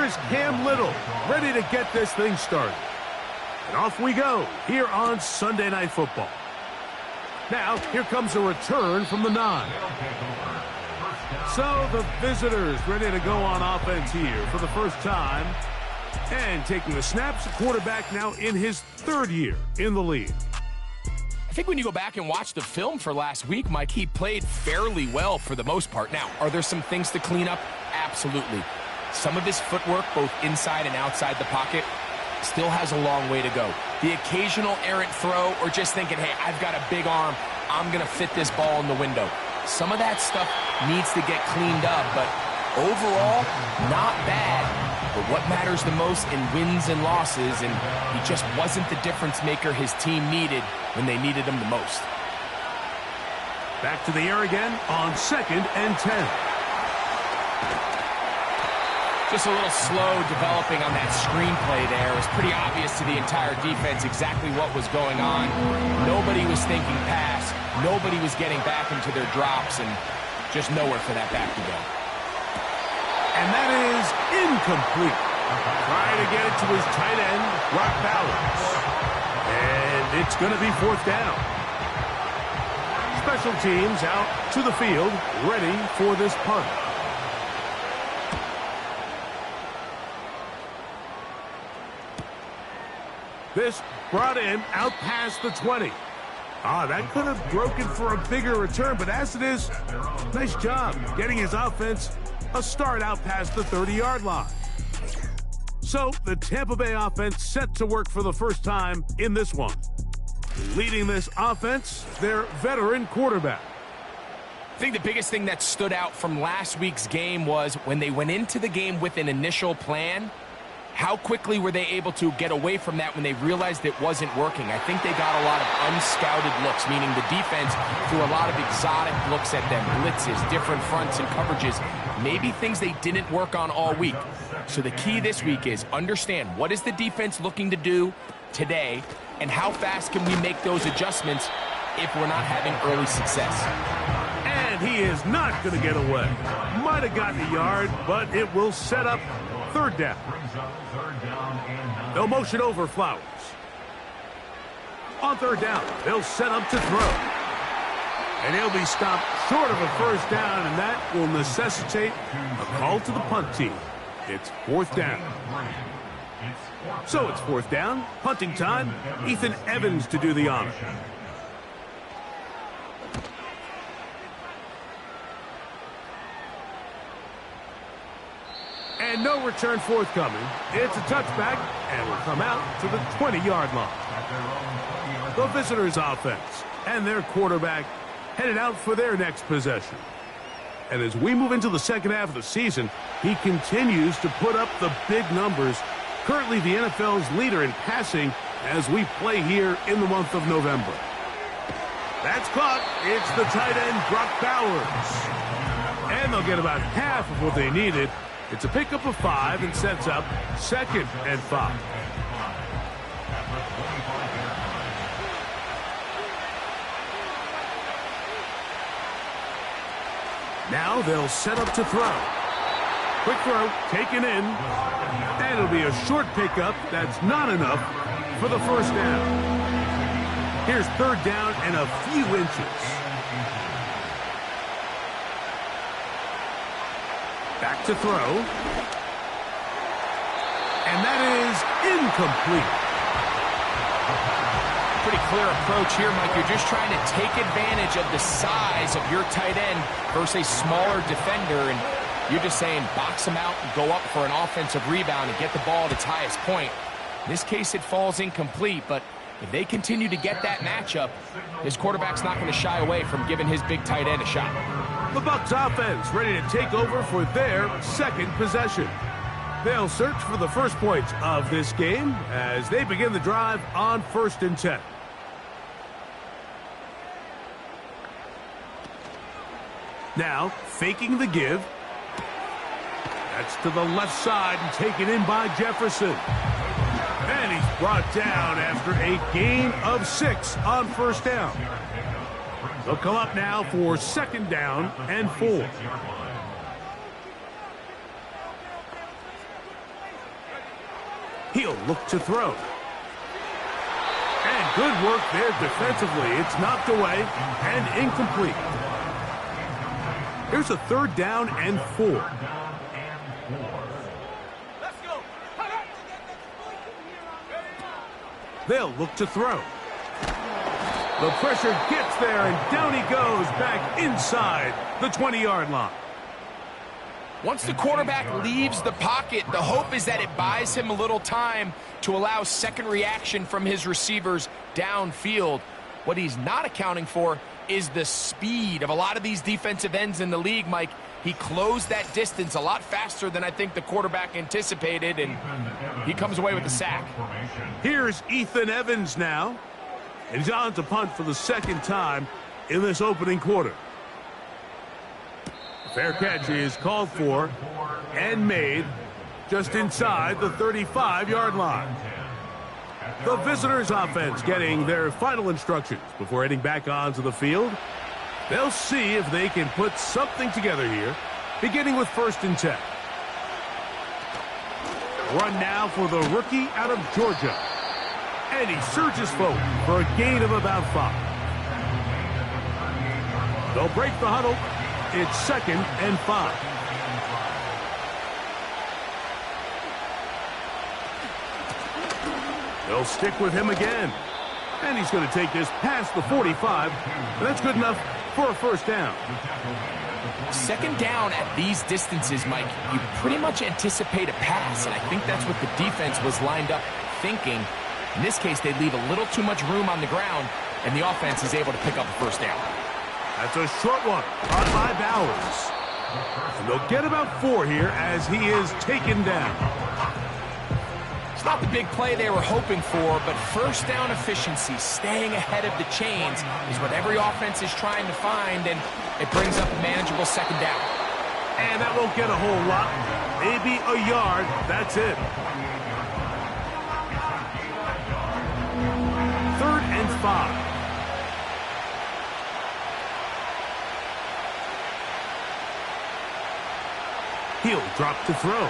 Here's Cam Little, ready to get this thing started. And off we go here on Sunday Night Football. Now, here comes a return from the 9. So the visitors ready to go on offense here for the first time. And taking the snaps, the quarterback now in his 3rd year in the league. I think when you go back and watch the film for last week, Mike, he played fairly well for the most part. Now, are there some things to clean up? Absolutely. Some of his footwork, both inside and outside the pocket, still has a long way to go. The occasional errant throw or just thinking, hey, I've got a big arm, I'm going to fit this ball in the window. Some of that stuff needs to get cleaned up, but overall, not bad. But what matters the most in wins and losses, and he just wasn't the difference maker his team needed when they needed him the most. Back to the air again on 2nd and 10. Just a little slow developing on that screenplay there. It was pretty obvious to the entire defense exactly what was going on. Nobody was thinking pass. Nobody was getting back into their drops, and just nowhere for that back to go. And that is incomplete. Trying to get it to his tight end, Brock Bowers. And it's going to be 4th down. Special teams out to the field, ready for this punt. This brought in out past the 20. That could have broken for a bigger return, but as it is, nice job getting his offense a start out past the 30-yard line. So the Tampa Bay offense set to work for the first time in this one. Leading this offense, their veteran quarterback. I think the biggest thing that stood out from last week's game was when they went into the game with an initial plan, how quickly were they able to get away from that when they realized it wasn't working? I think they got a lot of unscouted looks, meaning the defense threw a lot of exotic looks at them, blitzes, different fronts and coverages, maybe things they didn't work on all week. So the key this week is understand what is the defense looking to do today, and how fast can we make those adjustments if we're not having early success. And he is not going to get away. Might have gotten a yard, but it will set up 3rd down. They'll motion over Flowers. On 3rd down, they'll set up to throw. And he'll be stopped short of a 1st down, and that will necessitate a call to the punt team. It's 4th down. So it's 4th down, punting time. Ethan Evans to do the honor. And no return forthcoming. It's a touchback, and will come out to the 20-yard line. The visitors' offense and their quarterback headed out for their next possession. And as we move into the second half of the season, he continues to put up the big numbers. Currently the NFL's leader in passing as we play here in the month of November. That's caught. It's the tight end, Brock Bowers. And they'll get about half of what they needed. It's a pickup of 5 and sets up 2nd and 5. Now they'll set up to throw. Quick throw, taken in. And it'll be a short pickup. That's not enough for the 1st down. Here's 3rd down and a few inches. Back to throw. And that is incomplete. Pretty clear approach here, Mike. You're just trying to take advantage of the size of your tight end versus a smaller defender, and you're just saying box him out and go up for an offensive rebound and get the ball at its highest point. In this case, it falls incomplete, but if they continue to get that matchup, his quarterback's not going to shy away from giving his big tight end a shot. The Bucs offense ready to take over for their 2nd possession. They'll search for the first points of this game as they begin the drive on 1st and 10. Now, faking the give. That's to the left side and taken in by Jefferson. And he's brought down after a gain of 6 on 1st down. They'll come up now for 2nd down and 4. He'll look to throw. And good work there defensively. It's knocked away and incomplete. Here's a 3rd down and 4. Let's go. They'll look to throw. The pressure gets there, and down he goes back inside the 20-yard line. Once the quarterback leaves the pocket, the hope is that it buys him a little time to allow second reaction from his receivers downfield. What he's not accounting for is the speed of a lot of these defensive ends in the league, Mike. He closed that distance a lot faster than I think the quarterback anticipated, and he comes away with the sack. Here's Ethan Evans now. And he's on to punt for the 2nd time in this opening quarter. Fair catch is called for and made just inside the 35-yard line. The visitors' offense getting their final instructions before heading back onto the field. They'll see if they can put something together here, beginning with 1st and 10. Run now for the rookie out of Georgia. And he surges forward for a gain of about 5. They'll break the huddle. It's 2nd and 5. They'll stick with him again. And he's going to take this past the 45. And that's good enough for a 1st down. 2nd down at these distances, Mike, you pretty much anticipate a pass, and I think that's what the defense was lined up thinking. In this case, they leave a little too much room on the ground, and the offense is able to pick up a 1st down. That's a short one, caught by Bowers. And they'll get about 4 here as he is taken down. It's not the big play they were hoping for, but 1st down efficiency, staying ahead of the chains, is what every offense is trying to find, and it brings up a manageable 2nd down. And that won't get a whole lot. Maybe a yard. That's it. 3rd and 5. He'll drop to throw.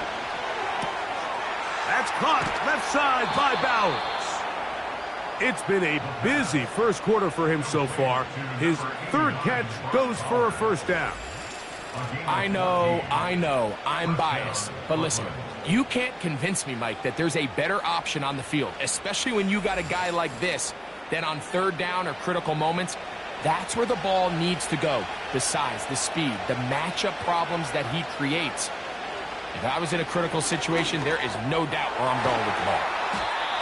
That's caught left side by Bowers. It's been a busy 1st quarter for him so far. His 3rd catch goes for a 1st down. I know, I'm biased. But listen, you can't convince me, Mike, that there's a better option on the field, especially when you got a guy like this, that on 3rd down or critical moments, that's where the ball needs to go. The size, the speed, the matchup problems that he creates. If I was in a critical situation, there is no doubt where I'm going with the ball.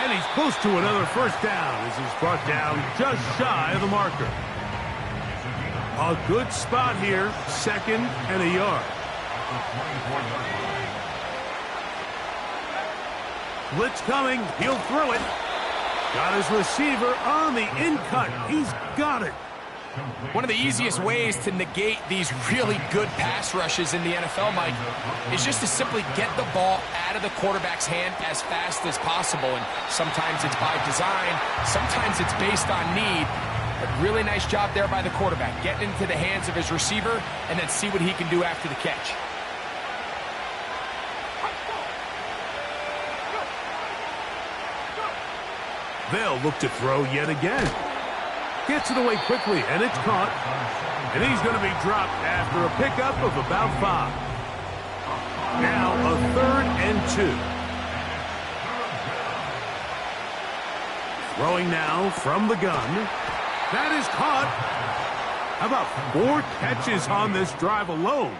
And he's close to another 1st down as he's brought down just shy of the marker. A good spot here, 2nd and a yard. Blitz coming, he'll throw it. Got his receiver on the in-cut. He's got it. One of the easiest ways to negate these really good pass rushes in the NFL, Mike, is just to simply get the ball out of the quarterback's hand as fast as possible. And sometimes it's by design, sometimes it's based on need. But really nice job there by the quarterback, getting into the hands of his receiver and then see what he can do after the catch. They'll look to throw yet again. Gets it away quickly, and it's caught. And he's going to be dropped after a pickup of about 5. Now a 3rd and 2. Throwing now from the gun. That is caught. How about 4 catches on this drive alone?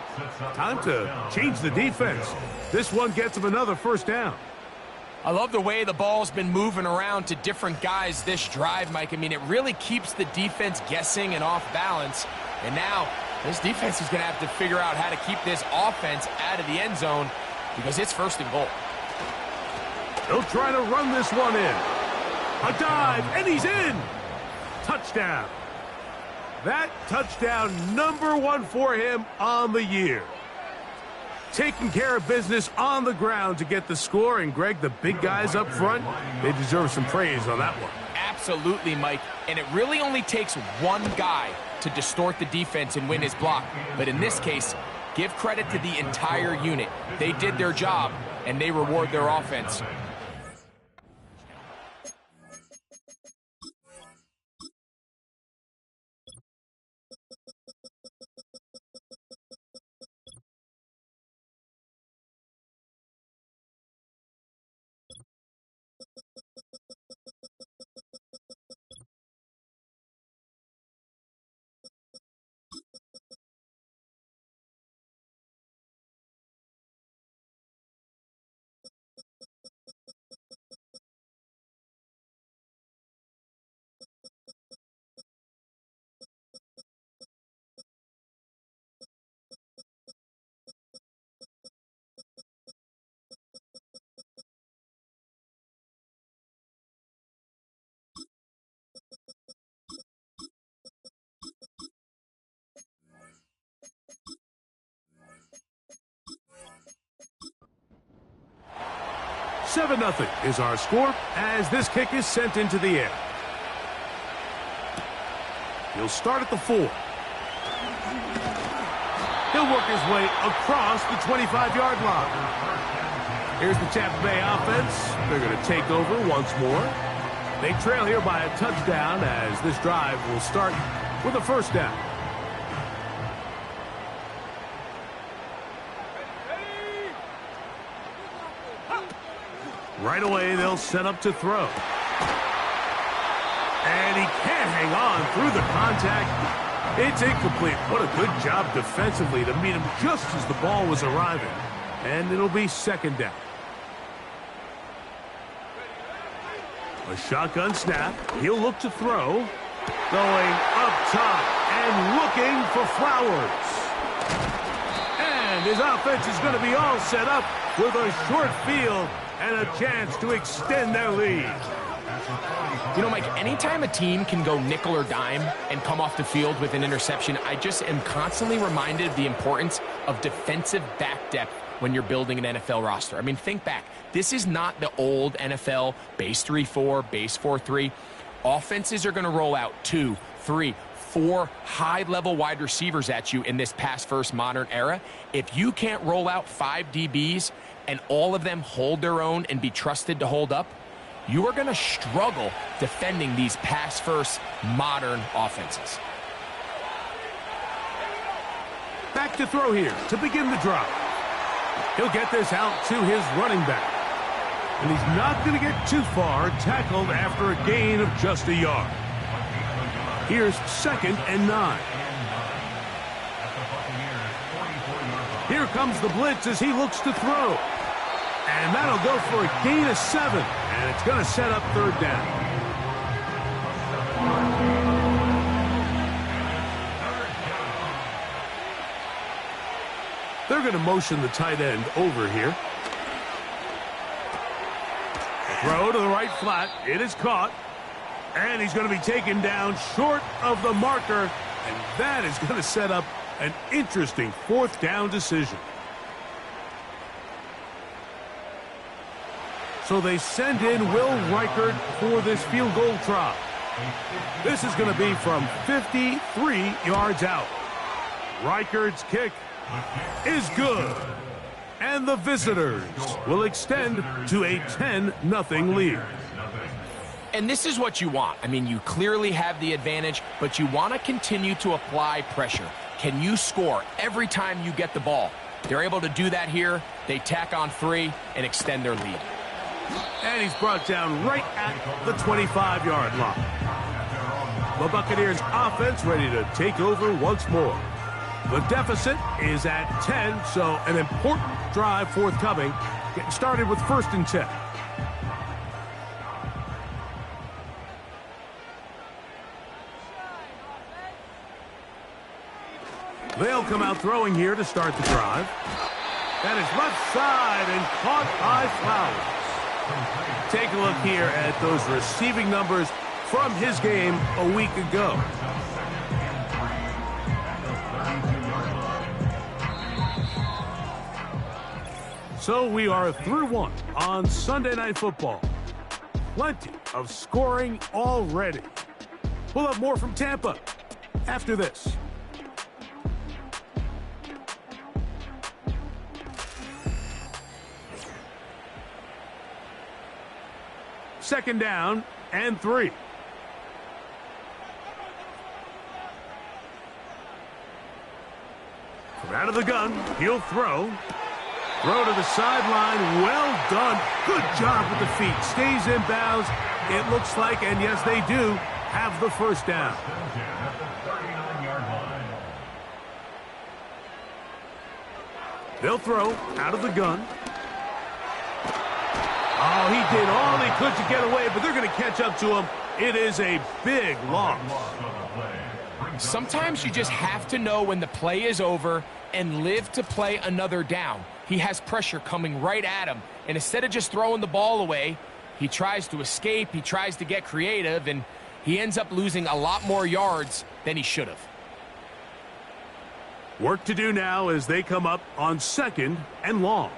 Time to change the defense. This one gets him another 1st down. I love the way the ball's been moving around to different guys this drive, Mike. I mean, it really keeps the defense guessing and off balance. And now, this defense is going to have to figure out how to keep this offense out of the end zone because it's 1st and goal. They'll try to run this one in. A dive, and he's in. Touchdown. That touchdown, number 1 for him on the year. Taking care of business on the ground to get the score. And, Greg, the big guys up front, they deserve some praise on that one. Absolutely, Mike. And it really only takes one guy to distort the defense and win his block. But in this case, give credit to the entire unit. They did their job, and they reward their offense. 7-0 is our score as this kick is sent into the air. He'll start at the 4. He'll work his way across the 25-yard line. Here's the Tampa Bay offense. They're going to take over once more. They trail here by a touchdown as this drive will start with a first down. Right away, they'll set up to throw. And he can't hang on through the contact. It's incomplete. What a good job defensively to meet him just as the ball was arriving. And it'll be second down. A shotgun snap. He'll look to throw. Going up top and looking for Flowers. And his offense is going to be all set up with a short field and a chance to extend their lead. You know, Mike, anytime a team can go nickel or dime and come off the field with an interception, I just am constantly reminded of the importance of defensive back depth when you're building an NFL roster. I mean, think back. This is not the old NFL base 3-4, base 4-3. Offenses are going to roll out 2, 3, 4 high-level wide receivers at you in this pass-first modern era. If you can't roll out 5 DBs and all of them hold their own and be trusted to hold up, you are going to struggle defending these pass-first modern offenses. Back to throw here to begin the drive. He'll get this out to his running back. And he's not going to get too far, tackled after a gain of just a yard. Here's 2nd and 9. Here comes the blitz as he looks to throw. And that'll go for a gain of 7. And it's going to set up third down. They're going to motion the tight end over here. Throw to the right flat. It is caught. And he's going to be taken down short of the marker. And that is going to set up an interesting 4th down decision. So they send in Will Reichert for this field goal try. This is going to be from 53 yards out. Reichert's kick is good. And the visitors will extend to a 10-0 lead. And this is what you want. I mean, you clearly have the advantage, but you want to continue to apply pressure. Can you score every time you get the ball? They're able to do that here. They tack on 3 and extend their lead. And he's brought down right at the 25-yard line. The Buccaneers offense ready to take over once more. The deficit is at 10, so an important drive forthcoming. Getting started with 1st and 10. They'll come out throwing here to start the drive. That is left side and caught by Flowers. Take a look here at those receiving numbers from his game a week ago. So we are through 1 on Sunday Night Football. Plenty of scoring already. We'll have more from Tampa after this. Second down and 3. From out of the gun, he'll throw. Throw to the sideline. Well done. Good job with the feet. Stays in bounds. It looks like, and yes, they do, have the first down. They'll throw out of the gun. Oh, he did all he could to get away, but they're going to catch up to him. It is a big loss. Sometimes you just have to know when the play is over and live to play another down. He has pressure coming right at him, and instead of just throwing the ball away, he tries to escape, he tries to get creative, and he ends up losing a lot more yards than he should have. Work to do now as they come up on 2nd and long.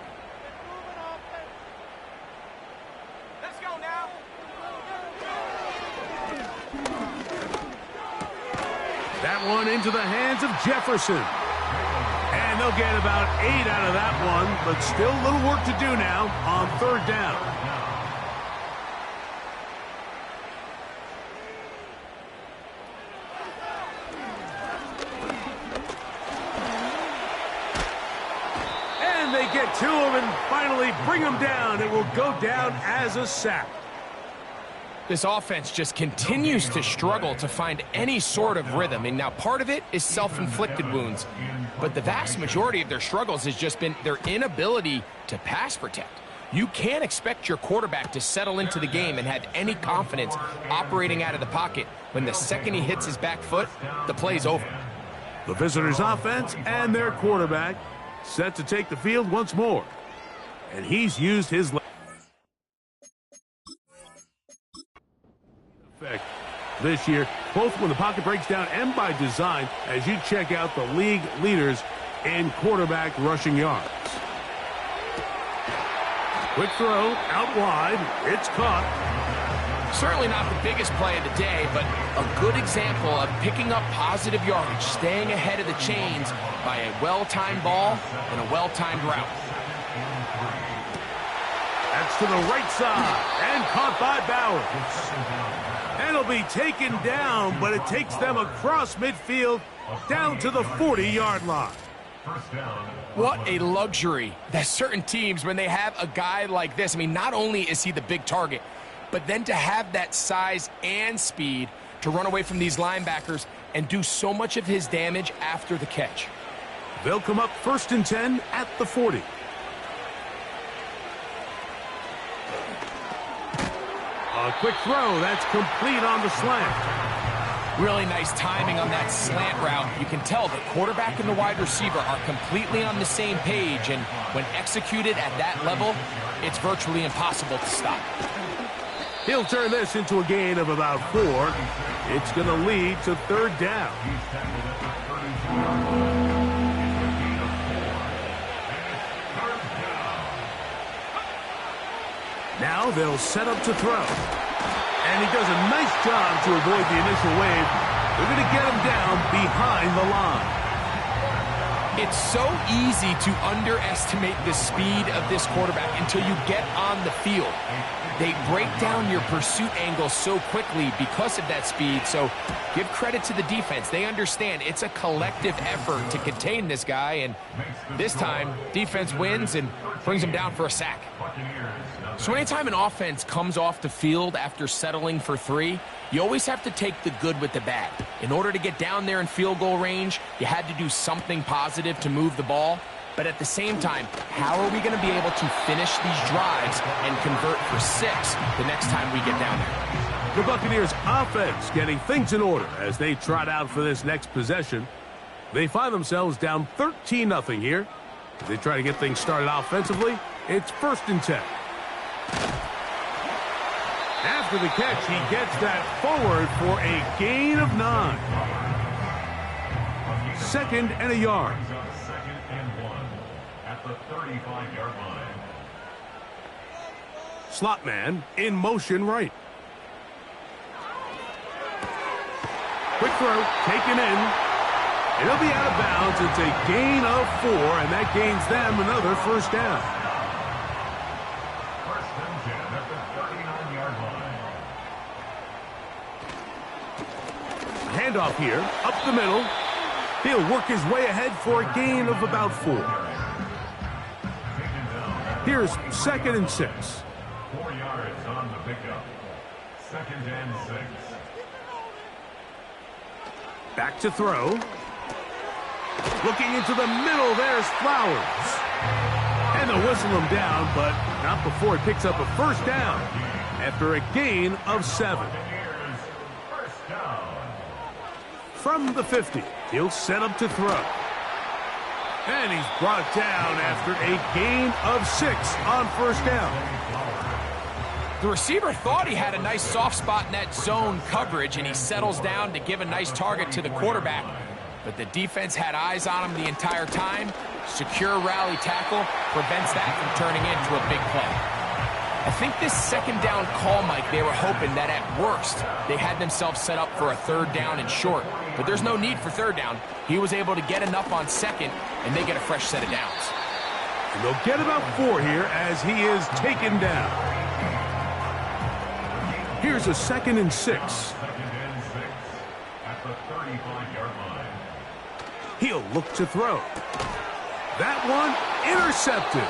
That one into the hands of Jefferson. And they'll get about 8 out of that one, but still a little work to do now on third down. And they get to him and finally bring him down. It will go down as a sack. This offense just continues to struggle to find any sort of rhythm. And now part of it is self-inflicted wounds. But the vast majority of their struggles has just been their inability to pass protect. You can't expect your quarterback to settle into the game and have any confidence operating out of the pocket when the second he hits his back foot, the play's over. The visitors' offense and their quarterback set to take the field once more. And he's used his effect this year, both when the pocket breaks down and by design, as you check out the league leaders in quarterback rushing yards. Quick throw out wide. It's caught. Certainly not the biggest play of the day, but a good example of picking up positive yardage, staying ahead of the chains by a well-timed ball and a well-timed route. That's to the right side and caught by Bauer. And it'll be taken down, but it takes them across midfield down to the 40-yard line. What a luxury that certain teams, when they have a guy like this, I mean, not only is he the big target, but then to have that size and speed to run away from these linebackers and do so much of his damage after the catch. They'll come up 1st and 10 at the 40. A quick throw. That's complete on the slant. Really nice timing on that slant route. You can tell the quarterback and the wide receiver are completely on the same page, and when executed at that level, it's virtually impossible to stop. He'll turn this into a gain of about 4. It's going to lead to third down. Now they'll set up to throw. And he does a nice job to avoid the initial wave. They're going to get him down behind the line. It's so easy to underestimate the speed of this quarterback until you get on the field. They break down your pursuit angle so quickly because of that speed. So give credit to the defense. They understand it's a collective effort to contain this guy. And this time, defense wins and brings him down for a sack. So anytime an offense comes off the field after settling for 3, you always have to take the good with the bad. In order to get down there in field goal range, you had to do something positive to move the ball. But at the same time, how are we going to be able to finish these drives and convert for 6 the next time we get down there? The Buccaneers offense getting things in order as they trot out for this next possession. They find themselves down 13-0 here. As they try to get things started offensively, it's 1st and 10. After the catch, he gets that forward for a gain of 9. 2nd and a yard. 2nd and 1 at the 35-yard line. Slot man in motion right. Quick throw, taken in. It'll be out of bounds. It's a gain of 4, and that gains them another 1st down. 1st and 10 at the 39-yard line. Handoff here, up the middle. He'll work his way ahead for a gain of about 4. Here's 2nd and 6. 4 yards on the pickup. 2nd and 6. Back to throw. Looking into the middle, there's Flowers. And they'll whistle him down, but not before he picks up a 1st down after a gain of 7. From the 50, he'll set up to throw. And he's brought down after a gain of 6 on 1st down. The receiver thought he had a nice soft spot in that zone coverage, and he settles down to give a nice target to the quarterback. But the defense had eyes on him the entire time. Secure rally tackle prevents that from turning into a big play. I think this second down call, Mike, they were hoping that at worst they had themselves set up for a third down and short. But there's no need for third down. He was able to get enough on second, and they get a fresh set of downs. And they'll get about 4 here as he is taken down. Here's a 2nd and 6. 2nd and 6 at the 35-yard line. He'll look to throw. That one intercepted.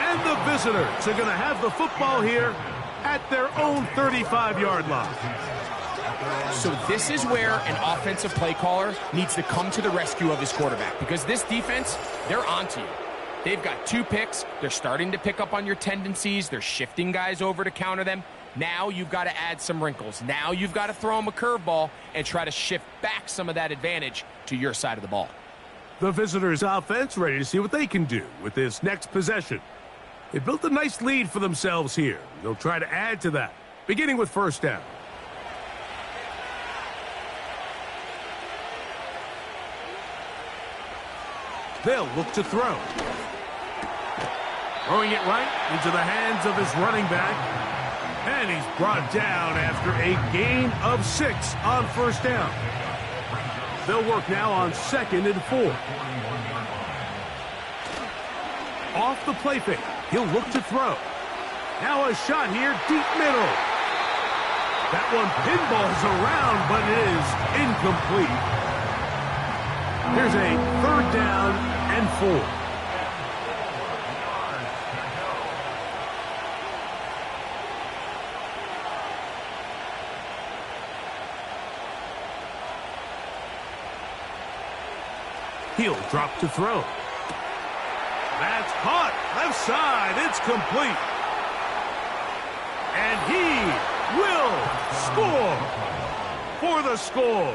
And the visitors are going to have the football here at their own 35-yard line. So this is where an offensive play caller needs to come to the rescue of his quarterback, because this defense, they're onto you. They've got 2 picks. They're starting to pick up on your tendencies. They're shifting guys over to counter them. Now you've got to add some wrinkles. Now you've got to throw them a curveball and try to shift back some of that advantage to your side of the ball. The visitors' offense ready to see what they can do with this next possession. They built a nice lead for themselves here. They'll try to add to that, beginning with first down. They'll look to throw. Throwing it right into the hands of his running back. And he's brought down after a gain of 6 on first down. They'll work now on 2nd and 4. Off the play fake. He'll look to throw. Now a shot here, deep middle. That one pinballs around, but it is incomplete. Here's a 3rd down and 4. He'll drop to throw. That's caught. Left side. It's complete. And he will score for the score.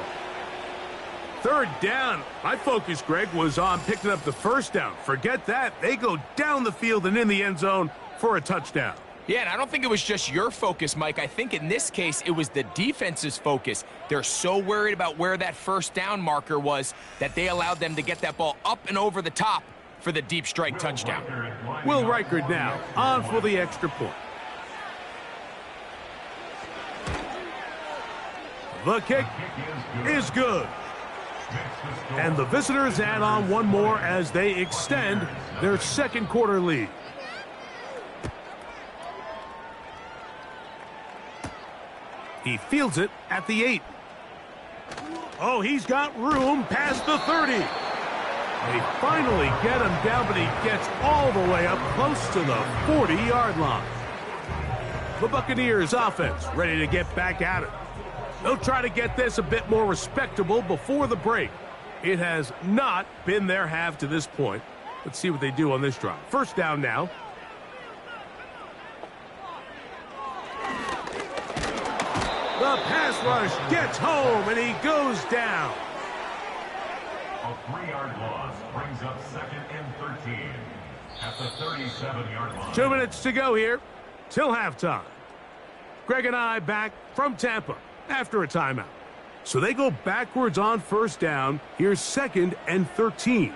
3rd down. My focus, Greg, was on picking up the first down. Forget that. They go down the field and in the end zone for a touchdown. Yeah, and I don't think it was just your focus, Mike. I think in this case, it was the defense's focus. They're so worried about where that first down marker was that they allowed them to get that ball up and over the top for the deep strike touchdown. Will Reichard now on for the extra point. The kick is good. And the visitors add on one more as they extend their 2nd quarter lead. He fields it at the 8. Oh, he's got room past the 30. They finally get him down, but he gets all the way up close to the 40-yard line. The Buccaneers offense ready to get back at it. They'll try to get this a bit more respectable before the break. It has not been their half to this point. Let's see what they do on this drive. First down now. The pass rush gets home, and he goes down. A 3-yard loss brings up 2nd and 13 at the 37-yard line. 2 minutes to go here till halftime. Greg and I back from Tampa after a timeout. So they go backwards on first down. Here's 2nd and 13.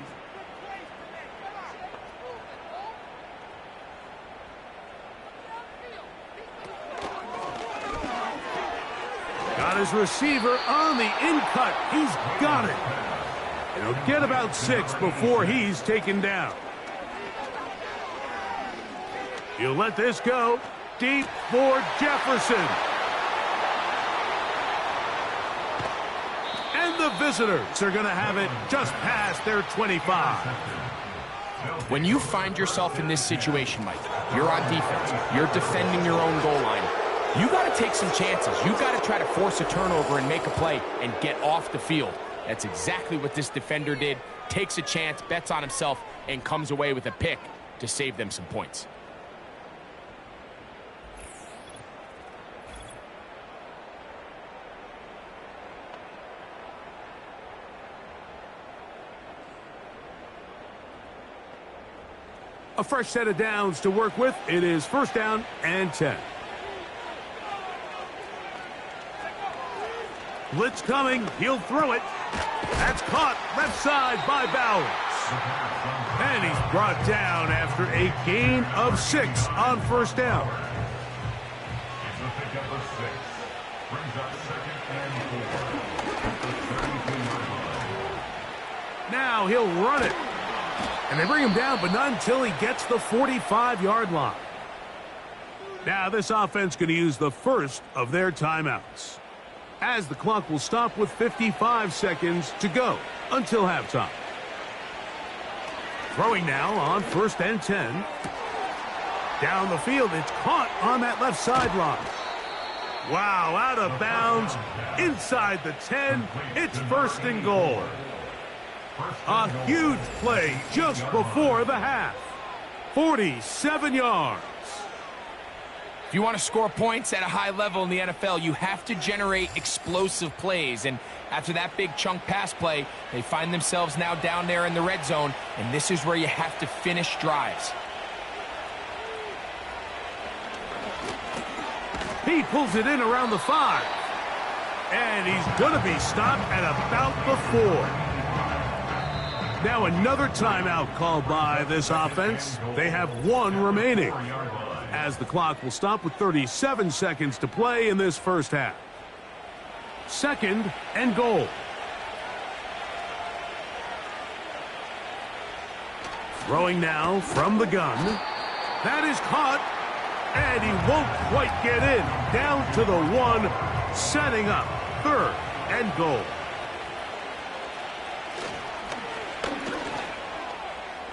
Got his receiver on the in-cut. He's got it. And he'll get about 6 before he's taken down. He'll let this go deep for Jefferson. And the visitors are going to have it just past their 25. When you find yourself in this situation, Mike, you're on defense, you're defending your own goal line, you got to take some chances. You got to try to force a turnover and make a play and get off the field. That's exactly what this defender did. Takes a chance, bets on himself, and comes away with a pick to save them some points. A fresh set of downs to work with. It is first down and 10. Blitz coming. He'll throw it. That's caught left side by Bowers. And he's brought down after a gain of 6 on first down. It's a pickup of 6. Brings up 2nd and 4. At the 32-yard line. Now he'll run it. And they bring him down, but not until he gets the 45-yard line. Now this offense going to use the first of their timeouts, as the clock will stop with 55 seconds to go until halftime. Throwing now on 1st and 10. Down the field, it's caught on that left sideline. Wow, out of bounds, inside the 10. It's 1st and goal. A huge play just before the half. 47 yards. If you want to score points at a high level in the NFL, you have to generate explosive plays. And after that big chunk pass play, they find themselves now down there in the red zone, and this is where you have to finish drives. He pulls it in around the 5. And he's going to be stopped at about the 4. Now another timeout called by this offense. They have 1 remaining, as the clock will stop with 37 seconds to play in this first half. 2nd and goal. Throwing now from the gun. That is caught, and he won't quite get in. Down to the 1, setting up 3rd and goal.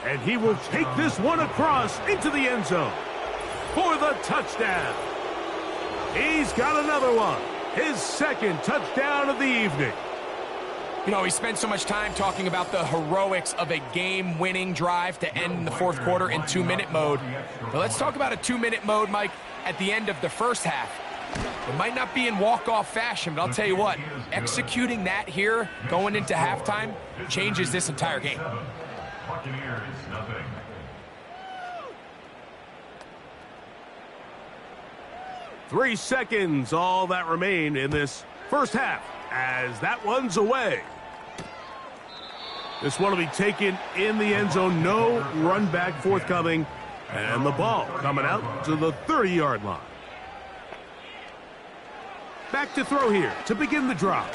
And he will take this one across into the end zone for the touchdown. He's got another one. His 2nd touchdown of the evening. You know, we spent so much time talking about the heroics of a game-winning drive to end in the 4th quarter in 2-minute mode. But let's talk about a 2-minute mode, Mike, at the end of the first half. It might not be in walk-off fashion, but I'll tell you what, executing that here going into halftime changes this entire game. Buccaneers, nothing. Three seconds, all that remain in this first half, as that one's away. This one will be taken in the end zone. No run back forthcoming. And the ball coming out to the 30-yard line. Back to throw here to begin the drive.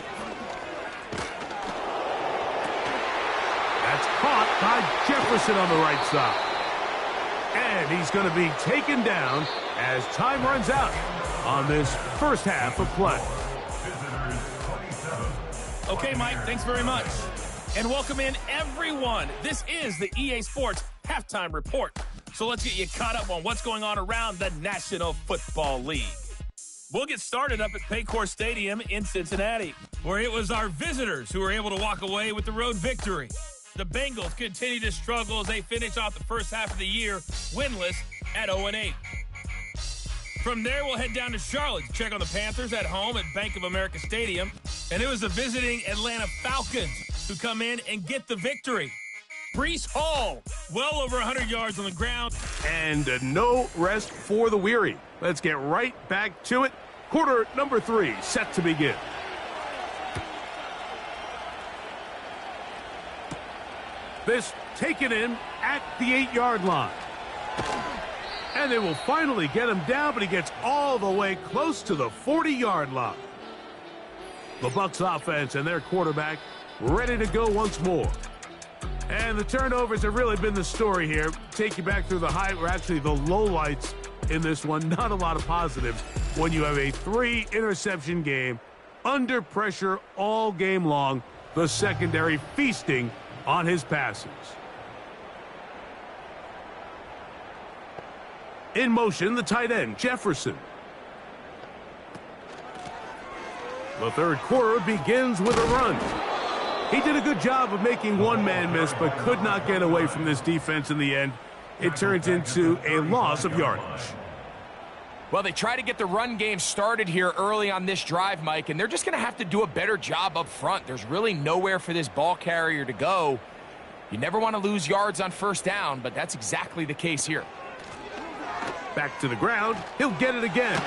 That's caught by Jefferson on the right side. And he's going to be taken down as time runs out on this first half of play. Okay, Mike, thanks very much. And welcome in, everyone. This is the EA Sports Halftime Report. So let's get you caught up on what's going on around the National Football League. We'll get started up at Paycor Stadium in Cincinnati, where it was our visitors who were able to walk away with the road victory. The Bengals continue to struggle as they finish off the first half of the year winless at 0-8. From there, we'll head down to Charlotte to check on the Panthers at home at Bank of America Stadium. And it was the visiting Atlanta Falcons who come in and get the victory. Breece Hall, well over 100 yards on the ground. And no rest for the weary. Let's get right back to it. Quarter number 3 set to begin. This taken in at the 8-yard line. And they will finally get him down, but he gets all the way close to the 40-yard line. The Bucs offense and their quarterback ready to go once more. And the turnovers have really been the story here. Take you back through the high, or actually the lowlights in this one. Not a lot of positives when you have a 3-interception game under pressure all game long. The secondary feasting on his passes. In motion, the tight end, Jefferson. The third quarter begins with a run. He did a good job of making one man miss, but could not get away from this defense in the end. It turns into a loss of yardage. Well, they try to get the run game started here early on this drive, Mike, and they're just going to have to do a better job up front. There's really nowhere for this ball carrier to go. You never want to lose yards on first down, but that's exactly the case here. Back to the ground. He'll get it again.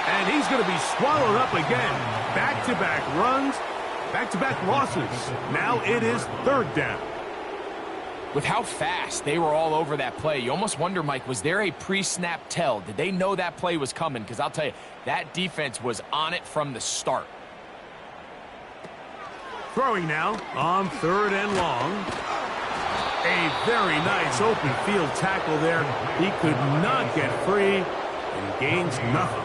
And he's going to be swallowed up again. Back-to-back runs, back-to-back losses. Now it is third down. With how fast they were all over that play, you almost wonder, Mike, was there a pre-snap tell? Did they know that play was coming? Because I'll tell you, that defense was on it from the start. Throwing now on third and long. A very nice open field tackle there. He could not get free and gains nothing.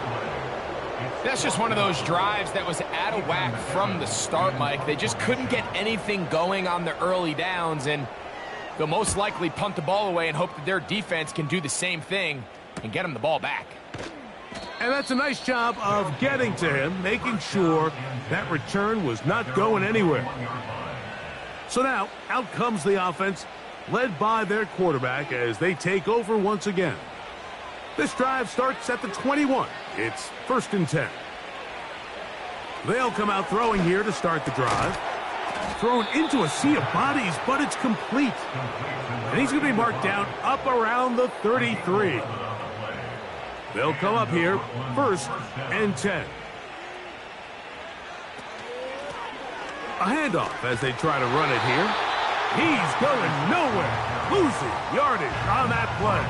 That's just one of those drives that was out of whack from the start, Mike. They just couldn't get anything going on the early downs, and they'll most likely punt the ball away and hope that their defense can do the same thing and get them the ball back. And that's a nice job of getting to him, making sure that return was not going anywhere. So now, out comes the offense, led by their quarterback as they take over once again. This drive starts at the 21. It's 1st and 10. They'll come out throwing here to start the drive. Thrown into a sea of bodies, but it's complete. And he's going to be marked down up around the 33. They'll come up here, 1st and 10. A handoff as they try to run it here. He's going nowhere. Losing yardage on that play.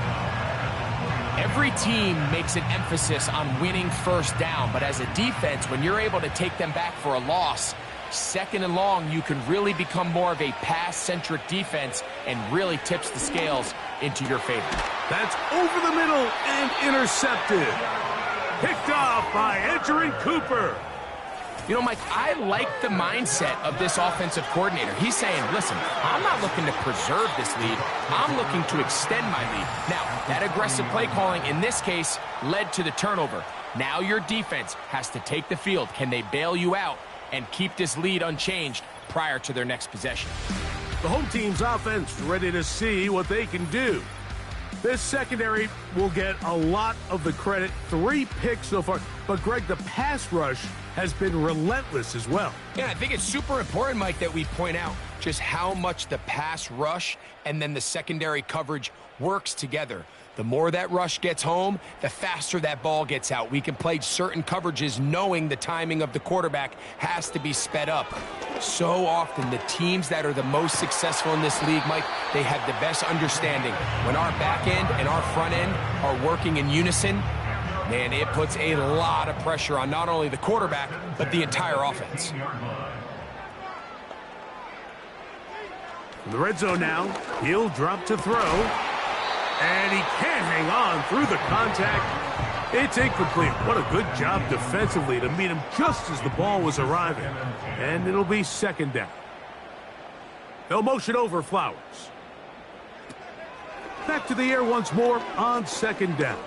Every team makes an emphasis on winning first down, but as a defense, when you're able to take them back for a loss, 2nd and long, you can really become more of a pass-centric defense and really tips the scales into your favor. That's over the middle and intercepted. Picked off by Edgerrin Cooper. You know, Mike, I like the mindset of this offensive coordinator. He's saying, listen, I'm not looking to preserve this lead. I'm looking to extend my lead. Now, that aggressive play calling in this case led to the turnover. Now your defense has to take the field. Can they bail you out and keep this lead unchanged prior to their next possession? The home team's offense ready to see what they can do. This secondary will get a lot of the credit. 3 picks so far. But, Greg, the pass rush has been relentless as well. Yeah, I think it's super important, Mike, that we point out just how much the pass rush and then the secondary coverage works together. The more that rush gets home, the faster that ball gets out. We can play certain coverages knowing the timing of the quarterback has to be sped up. So often, the teams that are the most successful in this league, Mike, they have the best understanding. When our back end and our front end are working in unison, man, it puts a lot of pressure on not only the quarterback, but the entire offense. In the red zone now, he'll drop to throw. And he can't hang on through the contact. It's incomplete. What a good job defensively to meet him just as the ball was arriving. And it'll be 2nd down. They'll motion over Flowers. Back to the air once more on 2nd down.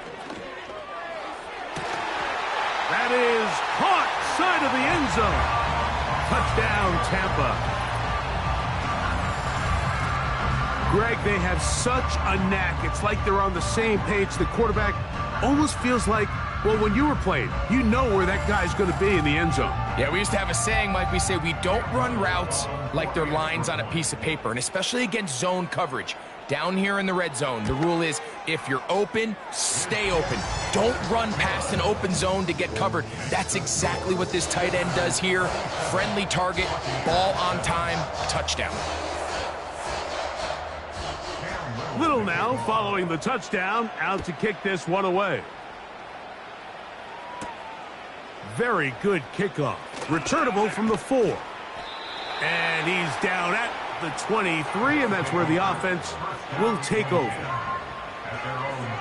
That is caught side of the end zone. Touchdown, Tampa. Greg, they have such a knack. It's like they're on the same page. The quarterback almost feels like, well, when you were playing, you know where that guy's going to be in the end zone. Yeah, we used to have a saying, Mike. We say we don't run routes like they're lines on a piece of paper, and especially against zone coverage. Down here in the red zone, the rule is if you're open, stay open. Don't run past an open zone to get covered. That's exactly what this tight end does here. Friendly target, ball on time, touchdown. Little now following the touchdown, out to kick this one away. Very good kickoff. Returnable from the 4. And he's down at the 23, and that's where the offense will take over.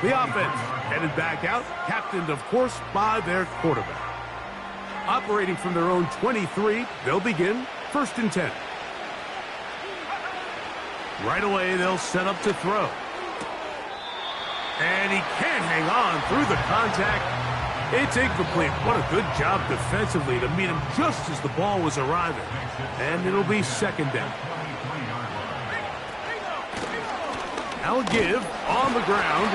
The offense headed back out, captained, of course, by their quarterback. Operating from their own 23, they'll begin 1st and 10. Right away, they'll set up to throw. And he can't hang on through the contact. It's incomplete. What a good job defensively to meet him just as the ball was arriving. And it'll be 2nd down. Now a give on the ground.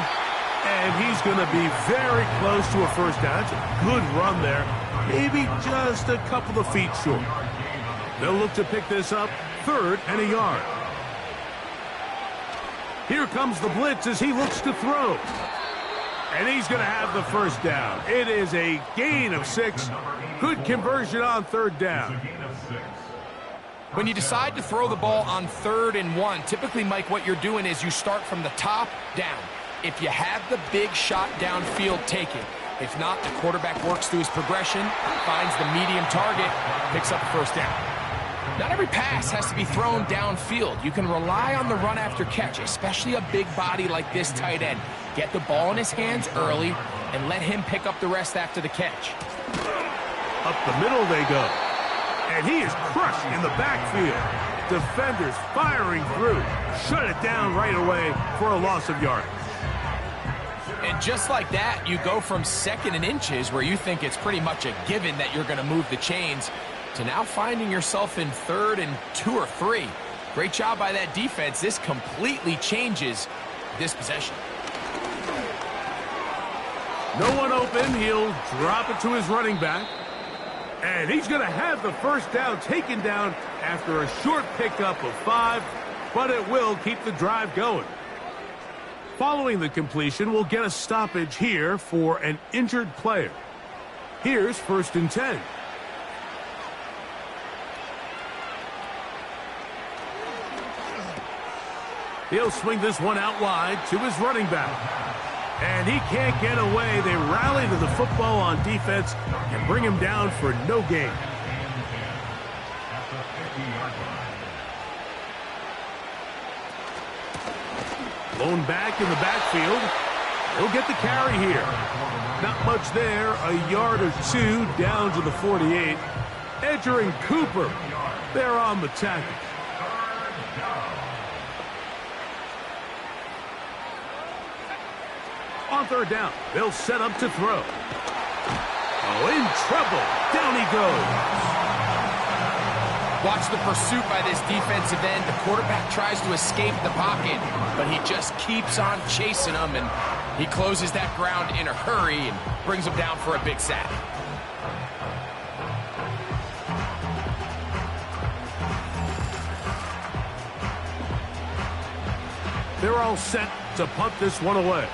And he's going to be very close to a 1st down. That's a good run there. Maybe just a couple of feet short. They'll look to pick this up 3rd and a yard. Here comes the blitz as he looks to throw. And he's going to have the first down. It is a gain of 6. Good conversion on third down. When you decide to throw the ball on 3rd and 1, typically, Mike, what you're doing is you start from the top down. If you have the big shot downfield, take it. If not, the quarterback works through his progression, finds the medium target, picks up the first down. Not every pass has to be thrown downfield. You can rely on the run after catch, especially a big body like this tight end. Get the ball in his hands early and let him pick up the rest after the catch. Up the middle they go. And he is crushed in the backfield. Defenders firing through. Shut it down right away for a loss of yardage. And just like that, you go from 2nd and inches, where you think it's pretty much a given that you're going to move the chains, to now finding yourself in 3rd and 2 or 3. Great job by that defense. This completely changes this possession. No one open. He'll drop it to his running back. And he's going to have the first down taken down after a short pickup of 5, but it will keep the drive going. Following the completion, we'll get a stoppage here for an injured player. Here's 1st and 10. He'll swing this one out wide to his running back. And he can't get away. They rally to the football on defense and bring him down for no gain. Blown back in the backfield. He'll get the carry here. Not much there. A yard or 2 down to the 48. Edger and Cooper, they're on the tackle. On 3rd down, they'll set up to throw. Oh, in trouble. Down he goes. Watch the pursuit by this defensive end. The quarterback tries to escape the pocket, but he just keeps on chasing him, and he closes that ground in a hurry and brings him down for a big sack. They're all set to punt this one away.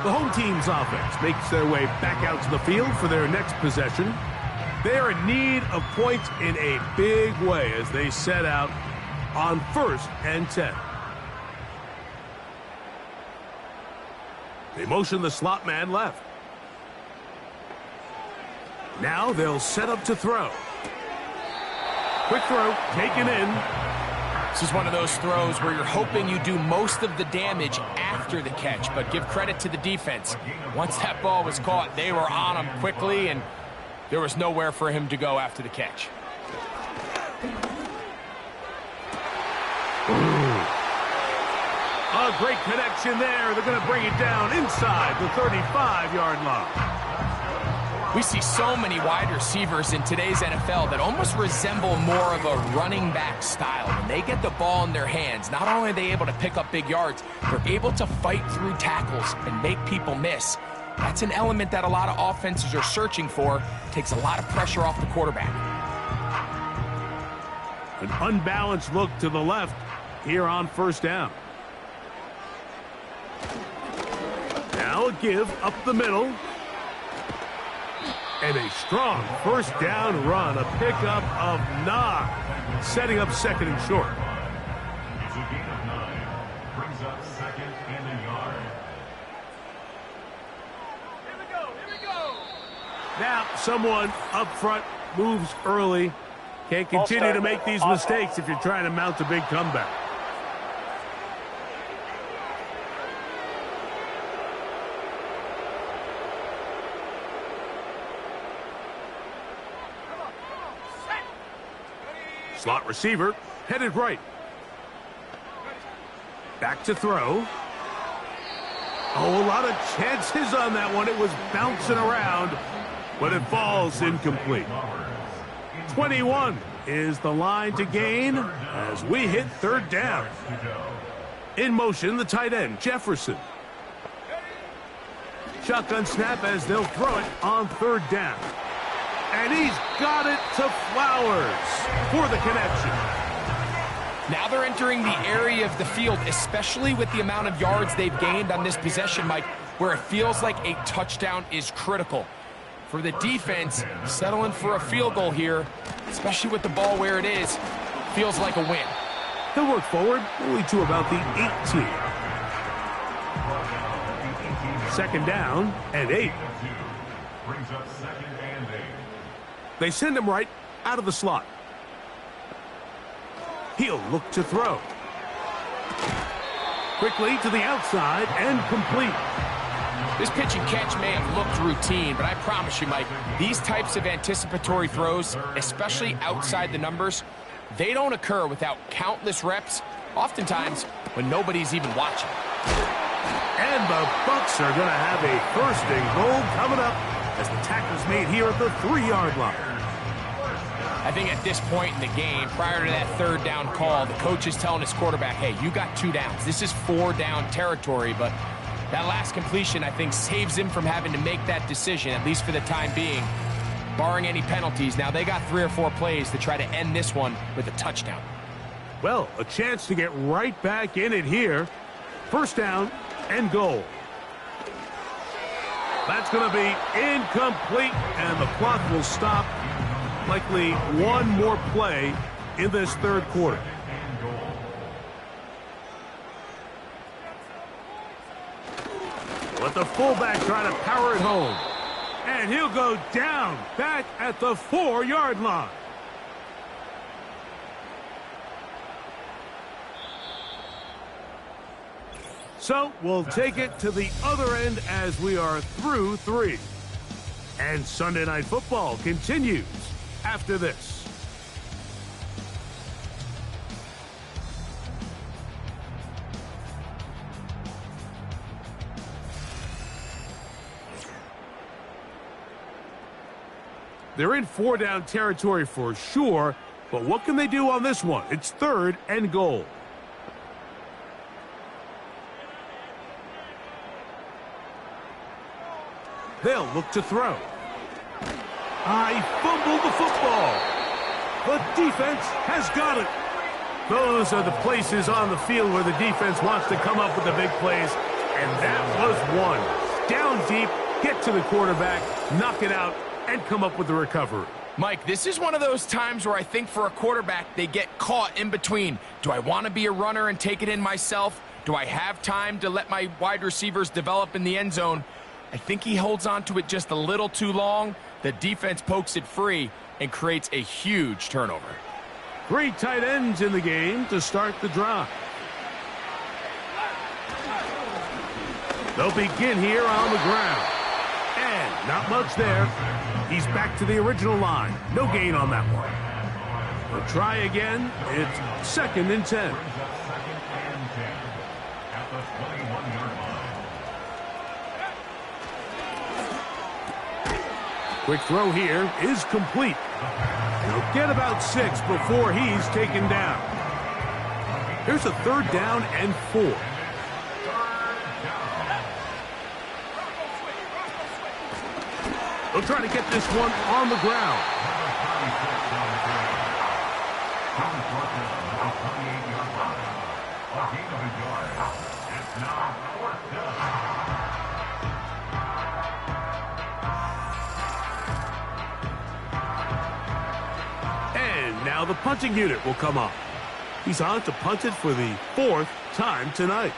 The home team's offense makes their way back out to the field for their next possession. They are in need of points in a big way as they set out on 1st and 10. They motion the slot man left. Now they'll set up to throw. Quick throw, taken in. This is one of those throws where you're hoping you do most of the damage after the catch, but give credit to the defense. Once that ball was caught, they were on him quickly, and there was nowhere for him to go after the catch. A great connection there. They're going to bring it down inside the 35-yard line. We see so many wide receivers in today's NFL that almost resemble more of a running back style. When they get the ball in their hands, not only are they able to pick up big yards, they're able to fight through tackles and make people miss. That's an element that a lot of offenses are searching for. Takes a lot of pressure off the quarterback. An unbalanced look to the left here on 1st down. Now a give up the middle. And a strong 1st down run, a pickup of 9, setting up 2nd and short. It's a gain of 9, brings up 2nd and a yard. Here we go. Now someone up front moves early. Can't continue to make these mistakes if you're trying to mount a big comeback. Slot receiver, headed right. Back to throw. Oh, a lot of chances on that one. It was bouncing around, but it falls incomplete. 21 is the line to gain as we hit 3rd down. In motion, the tight end, Jefferson. Shotgun snap as they'll throw it on 3rd down. And he's got it to Flowers for the connection. Now they're entering the area of the field, especially with the amount of yards they've gained on this possession, Mike, where it feels like a touchdown is critical. For the defense, settling for a field goal here, especially with the ball where it is, feels like a win. They'll work forward only to about the 18. Second down and 8. Brings up second and 8. They send him right out of the slot. He'll look to throw. Quickly to the outside and complete. This pitch and catch may have looked routine, but I promise you, Mike, these types of anticipatory throws, especially outside the numbers, they don't occur without countless reps, oftentimes when nobody's even watching. And the Bucs are going to have a first and goal coming up as the tackle's made here at the 3-yard line. I think at this point in the game, prior to that third down call, the coach is telling his quarterback, hey, you got 2 downs. This is 4-down territory, but that last completion, I think, saves him from having to make that decision, at least for the time being, barring any penalties. Now, they got 3 or 4 plays to try to end this one with a touchdown. Well, a chance to get right back in it here. First down and goal. That's going to be incomplete, and the clock will stop. Likely one more play in this third quarter. Let the fullback try to power it home. And he'll go down back at the 4-yard line. So we'll take it to the other end as we are through 3. And Sunday Night Football continues after this. They're in 4-down territory for sure, but what can they do on this one? It's 3rd and goal. They'll look to throw. I fumbled the football. The defense has got it. Those are the places on the field where the defense wants to come up with the big plays, and that was one. Down deep, get to the quarterback, knock it out, and come up with the recovery. Mike, this is one of those times where I think for a quarterback, they get caught in between. Do I want to be a runner and take it in myself? Do I have time to let my wide receivers develop in the end zone? I think he holds on to it just a little too long. The defense pokes it free and creates a huge turnover. 3 tight ends in the game to start the drive. They'll begin here on the ground. And not much there. He's back to the original line. No gain on that one. We'll try again. It's 2nd and 10. Quick throw here is complete. He'll get about 6 before he's taken down. Here's a 3rd down and 4. They'll try to get this one on the ground. And now the punting unit will come up. He's on to punt it for the 4th time tonight.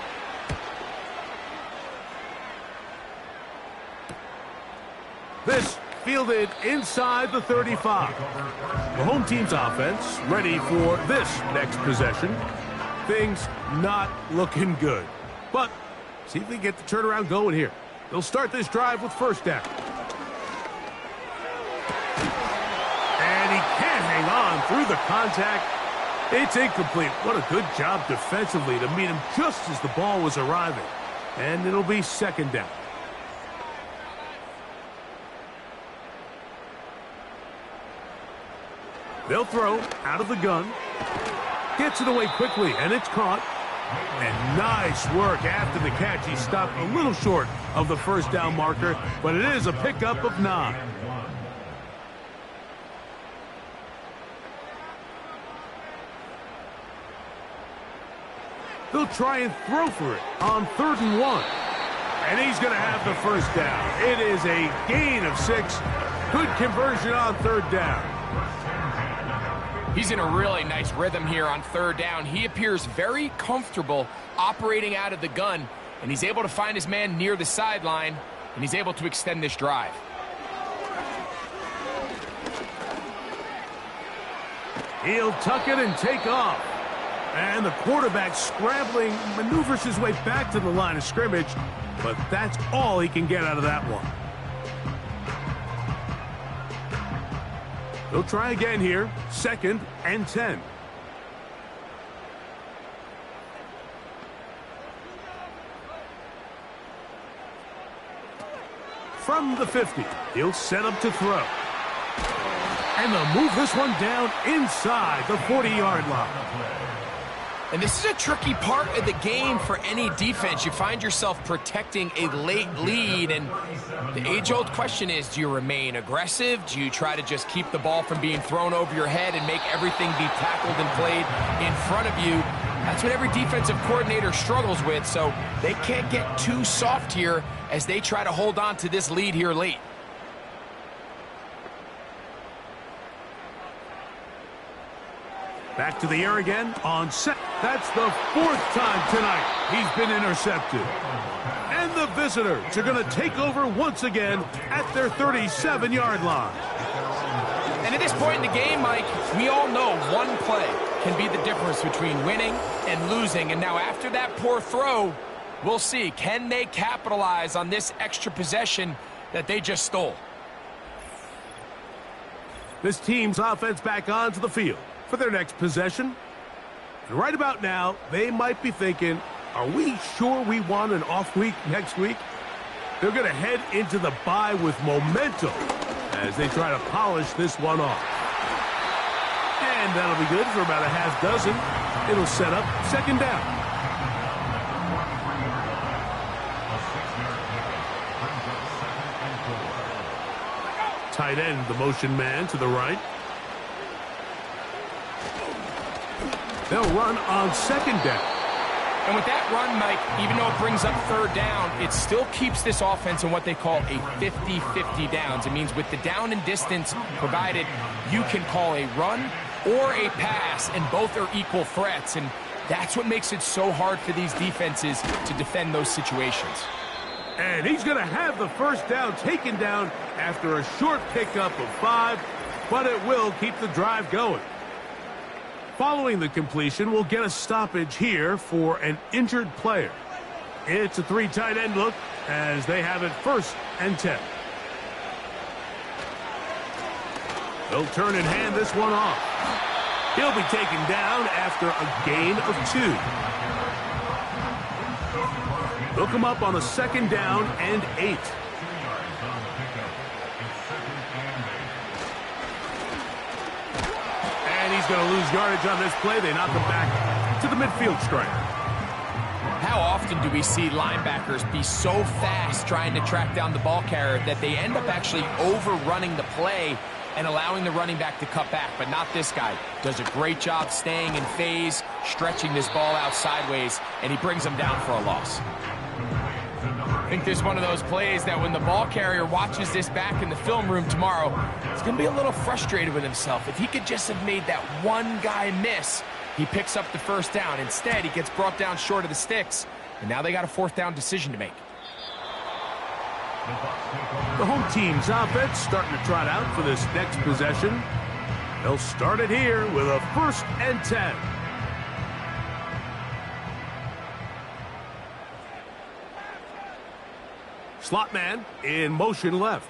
This fielded inside the 35. The home team's offense ready for this next possession. Things not looking good. But see if they get the turnaround going here. They'll start this drive with first down. And he can't hang on through the contact. It's incomplete. What a good job defensively to meet him just as the ball was arriving. And it'll be 2nd down. They'll throw out of the gun. Gets it away quickly, and it's caught. And nice work after the catch. He stopped a little short of the first down marker, but it is a pickup of 9. They'll try and throw for it on 3rd and 1. And he's going to have the first down. It is a gain of 6. Good conversion on 3rd down. He's in a really nice rhythm here on 3rd down. He appears very comfortable operating out of the gun, and he's able to find his man near the sideline, and he's able to extend this drive. He'll tuck it and take off. And the quarterback scrambling, maneuvers his way back to the line of scrimmage, but that's all he can get out of that one. He'll try again here, 2nd and 10. From the 50, he'll set up to throw. And they'll move this one down inside the 40-yard line. And this is a tricky part of the game for any defense. You find yourself protecting a late lead, and the age-old question is, do you remain aggressive? Do you try to just keep the ball from being thrown over your head and make everything be tackled and played in front of you? That's what every defensive coordinator struggles with, so they can't get too soft here as they try to hold on to this lead here late. Back to the air again on set. That's the 4th time tonight he's been intercepted. And the visitors are going to take over once again at their 37-yard line. And at this point in the game, Mike, we all know one play can be the difference between winning and losing. And now after that poor throw, we'll see, can they capitalize on this extra possession that they just stole? This team's offense back onto the field for their next possession. And right about now, they might be thinking, are we sure we want an off week next week? They're going to head into the bye with momentum as they try to polish this one off. And that'll be good for about a half dozen. It'll set up 2nd down. Tight end, the motion man to the right. They'll run on 2nd down. And with that run, Mike, even though it brings up 3rd down, it still keeps this offense in what they call a 50-50 downs. It means with the down and distance provided, you can call a run or a pass, and both are equal threats. And that's what makes it so hard for these defenses to defend those situations. And he's going to have the first down taken down after a short pickup of 5, but it will keep the drive going. Following the completion, we'll get a stoppage here for an injured player. It's a 3 tight end look as they have it 1st and 10. They'll turn and hand this one off. He'll be taken down after a gain of 2. They'll come up on a 2nd down and 8. He's going to lose yardage on this play. They knock him back to the midfield stripe. How often do we see linebackers be so fast trying to track down the ball carrier that they end up actually overrunning the play and allowing the running back to cut back? But not this guy. Does a great job staying in phase, stretching this ball out sideways, and he brings him down for a loss. I think this is one of those plays that when the ball carrier watches this back in the film room tomorrow, he's going to be a little frustrated with himself. If he could just have made that one guy miss, he picks up the first down. Instead, he gets brought down short of the sticks, and now they got a 4th down decision to make. The home team's offense starting to trot out for this next possession. They'll start it here with a 1st and 10. Slot man in motion left.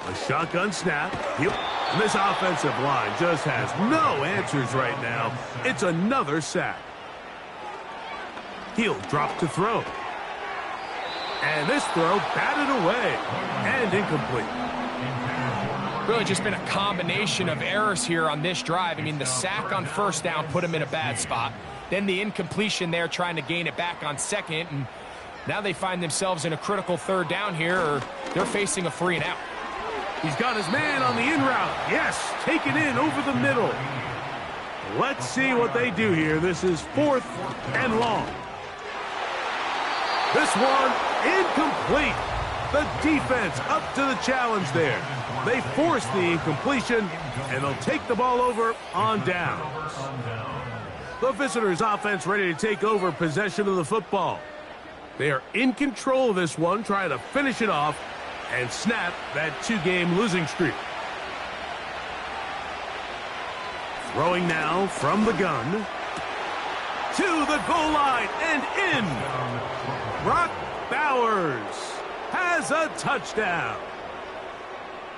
A shotgun snap. And this offensive line just has no answers right now. It's another sack. He'll drop to throw. And this throw batted away and incomplete. Really just been a combination of errors here on this drive. I mean, the sack on 1st down put him in a bad spot. Then the incompletion there trying to gain it back on 2nd. And now they find themselves in a critical 3rd down here, or they're facing a 3 and out. He's got his man on the in route. Yes, taken in over the middle. Let's see what they do here. This is 4th and long. This one incomplete. The defense up to the challenge there. They force the incompletion, and they'll take the ball over on downs. The visitors' offense ready to take over possession of the football. They are in control of this one, trying to finish it off and snap that 2-game losing streak. Throwing now from the gun to the goal line and in. Brock Bowers has a touchdown.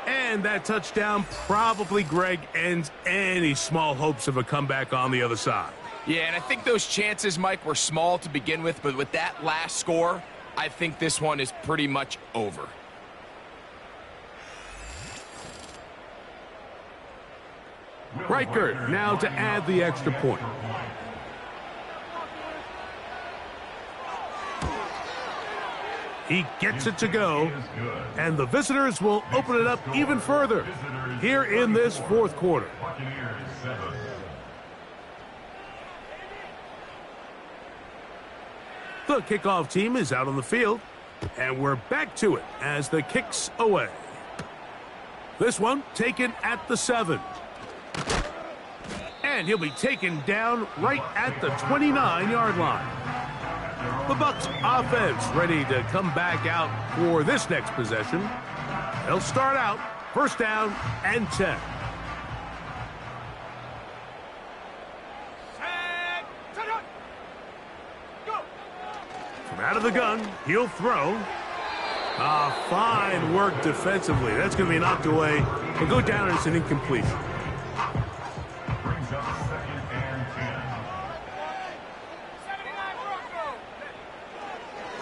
And that touchdown probably, Greg, ends any small hopes of a comeback on the other side. Yeah, and I think those chances, Mike, were small to begin with, but with that last score, I think this one is pretty much over. Riker now to add the extra point. He gets it to go, and the visitors will open it up even further here in this 4th quarter. The kickoff team is out on the field, and we're back to it as the kick's away. This one taken at the 7. And he'll be taken down right at the 29-yard line. The Bucs offense ready to come back out for this next possession. They'll start out 1st down and 10. From out of the gun, he'll throw. Fine work defensively. That's going to be knocked away. He'll go down as an incompletion. Brings up 2nd and 10.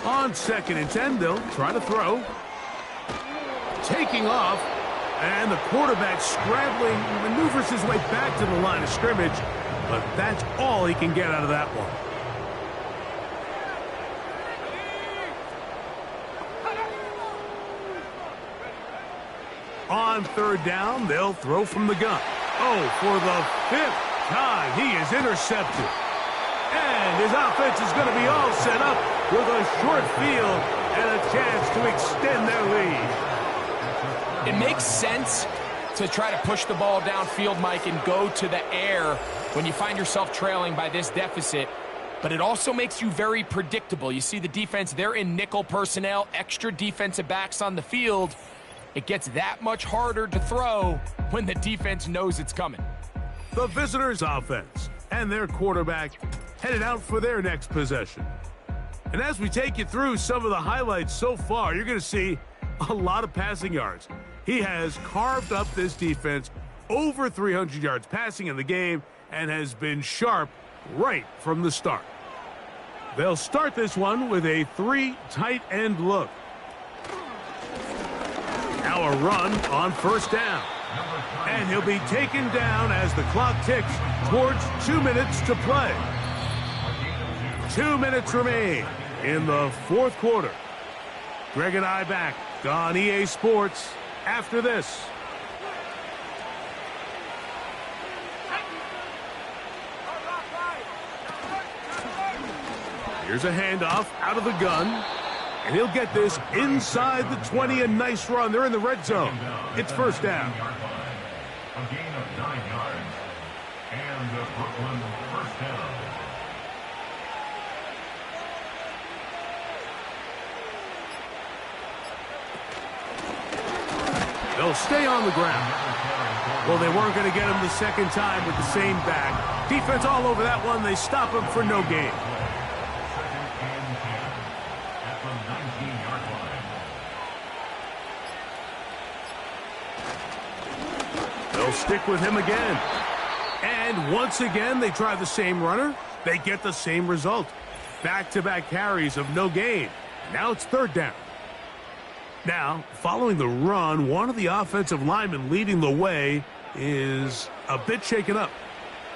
On 2nd and 10, they'll try to throw. Taking off, and the quarterback scrambling, maneuvers his way back to the line of scrimmage, but that's all he can get out of that one. On 3rd down, they'll throw from the gun. Oh, for the 5th time, he is intercepted. And his offense is going to be all set up with a short field and a chance to extend their lead. It makes sense to try to push the ball downfield, Mike, and go to the air when you find yourself trailing by this deficit. But it also makes you very predictable. You see the defense, they're in nickel personnel, extra defensive backs on the field. It gets that much harder to throw when the defense knows it's coming. The visitors' offense and their quarterback headed out for their next possession. And as we take you through some of the highlights so far, you're going to see a lot of passing yards. He has carved up this defense over 300 yards passing in the game and has been sharp right from the start. They'll start this one with a 3 tight end look. Now a run on 1st down. And he'll be taken down as the clock ticks towards 2 minutes to play. 2 minutes remain in the 4th quarter. Greg and I back on EA Sports after this. Here's a handoff out of the gun. And he'll get this inside the 20. A nice run. They're in the red zone. It's 1st down. A gain of 9 yards. And the Brooklyn 1st down. They'll stay on the ground. Well, they weren't going to get him the 2nd time with the same back. Defense all over that one. They stop him for no gain. They'll stick with him again. And once again, they try the same runner. They get the same result. Back-to-back carries of no gain. Now it's 3rd down. Now, following the run, one of the offensive linemen leading the way is a bit shaken up.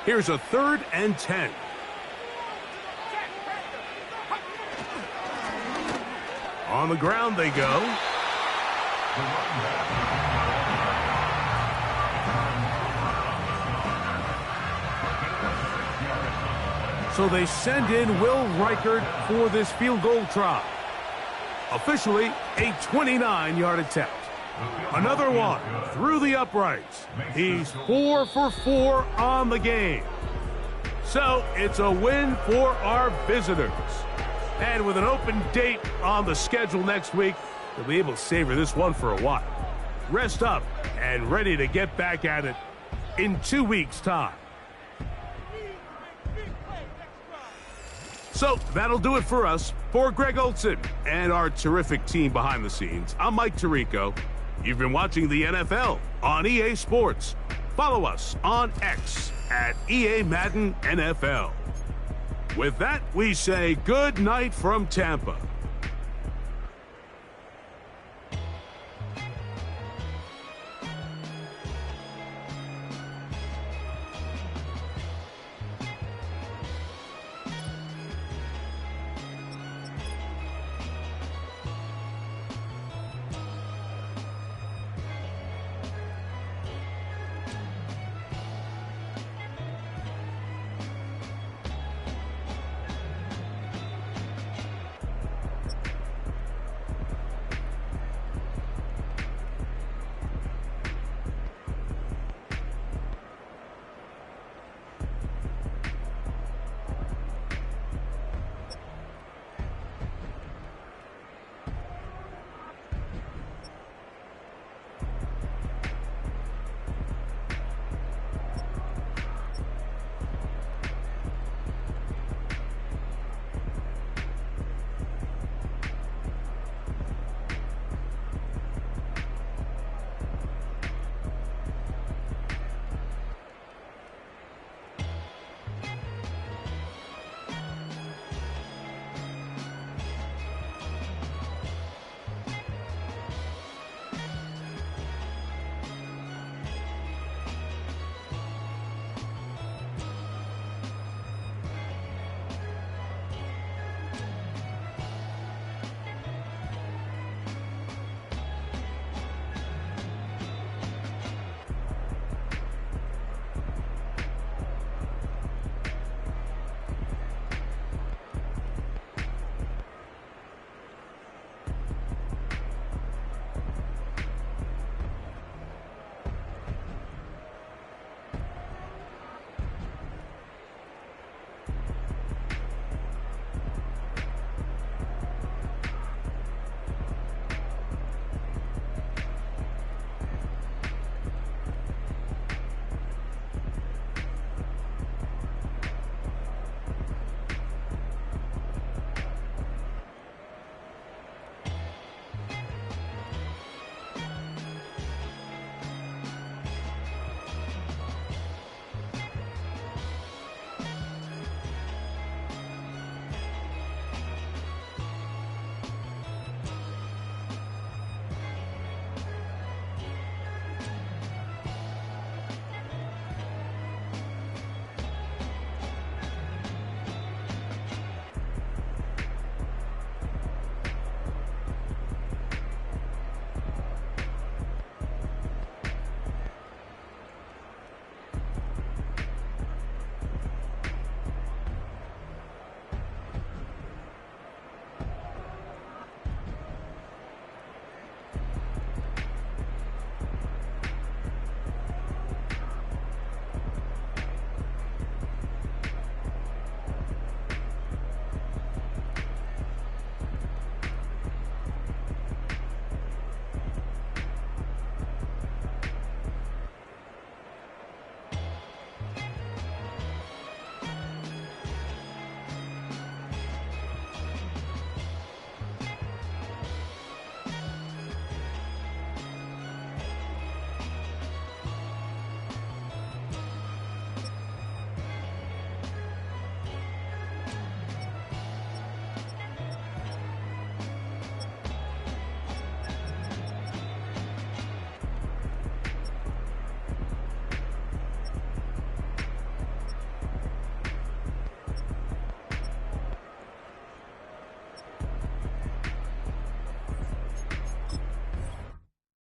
Here's a 3rd and 10. On the ground they go. So they send in Will Reichert for this field goal try. Officially, a 29-yard attempt. Another one through the uprights. He's 4 for 4 on the game. So it's a win for our visitors. And with an open date on the schedule next week, they'll be able to savor this one for a while. Rest up and ready to get back at it in 2 weeks' time. So that'll do it for us. For Greg Olson and our terrific team behind the scenes, I'm Mike Tirico. You've been watching the NFL on EA Sports. Follow us on X at EA Madden NFL. With that, we say good night from Tampa.